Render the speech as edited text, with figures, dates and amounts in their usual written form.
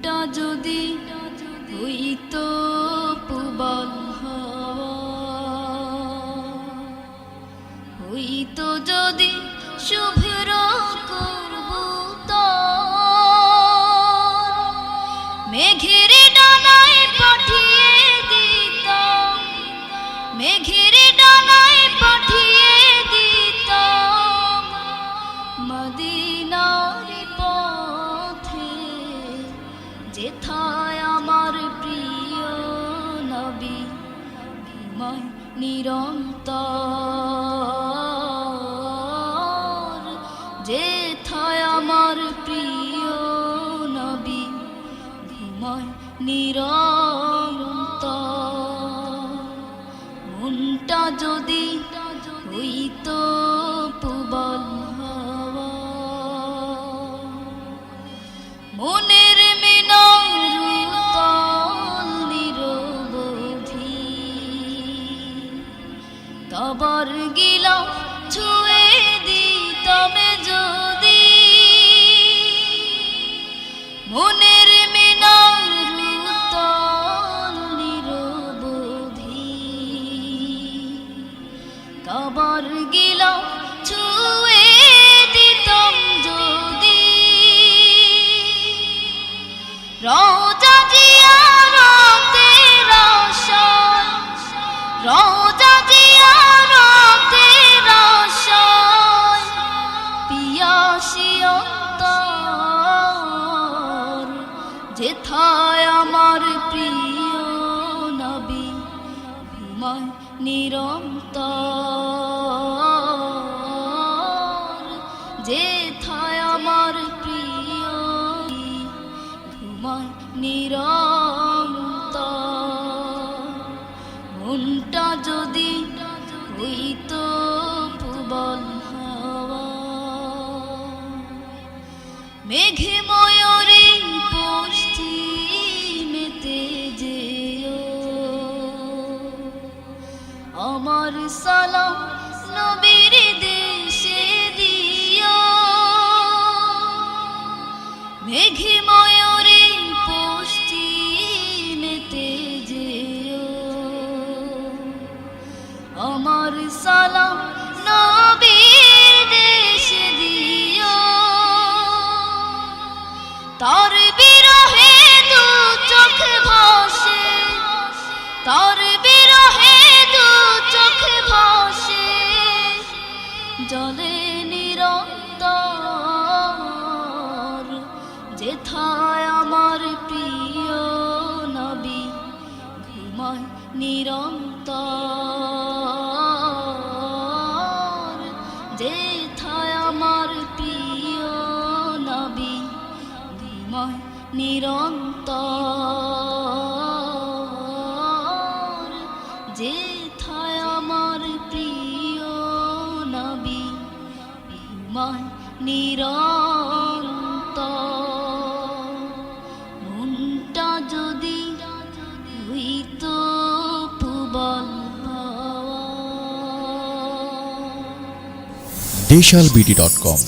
মনটা যদি হইতো পুবল হইতো যদি শুভ্র মেঘের ডানায় পাঠিয়ে দিতাম, মেঘের ডানায় পাঠিয়ে দিতাম মদিনার পথে, যেথায় আমার প্রিয় নবী ঘুমায় নিরন্তর, যেথায় আমার প্রিয় নবী ঘুমায় নিরন্তর। মনটা যদি হইতো পুবল মনের মিনার নিরবধি, কবর গিলা ছুঁয়ে দিতাম যদি, মনের মিনার নিরবধি, কবর গিলা ছুঁয়ে দিতাম যদি, রোজা জিয়ারতের আশায়, রোজা জিয়ারতের আশায় পিয়াসী অন্তর, যেথায় আমার প্রিয় নবী ঘুমায় নিরন্তর, যেথায় আমার প্রিয় ঘুমায় নিরন্তর। মনটা যদি হইতো পুবল মেঘে ময়ূরী পশ্চিমেতে যেও, আমার সালাম নবীর দেশে দিও, মেঘে ময়ূরী পশ্চিমেতে যেও, আমার সালাম নবীর দেশে দিও, তার বিরহে দু চোখ ভাসে, তার বিরহে দু চোখ ভাসে জলে নিরন্তর, যেথায় আমার প্রিয় নবী ঘুমায় নিরন্তর, যেথায় আমার প্রিয় নবী ঘুমায় নিরন্তর, যেথায় আমার প্রিয় নবী ঘুমায় নিরন্তর। মনটা যদি হইতো পুবল deshalbd.com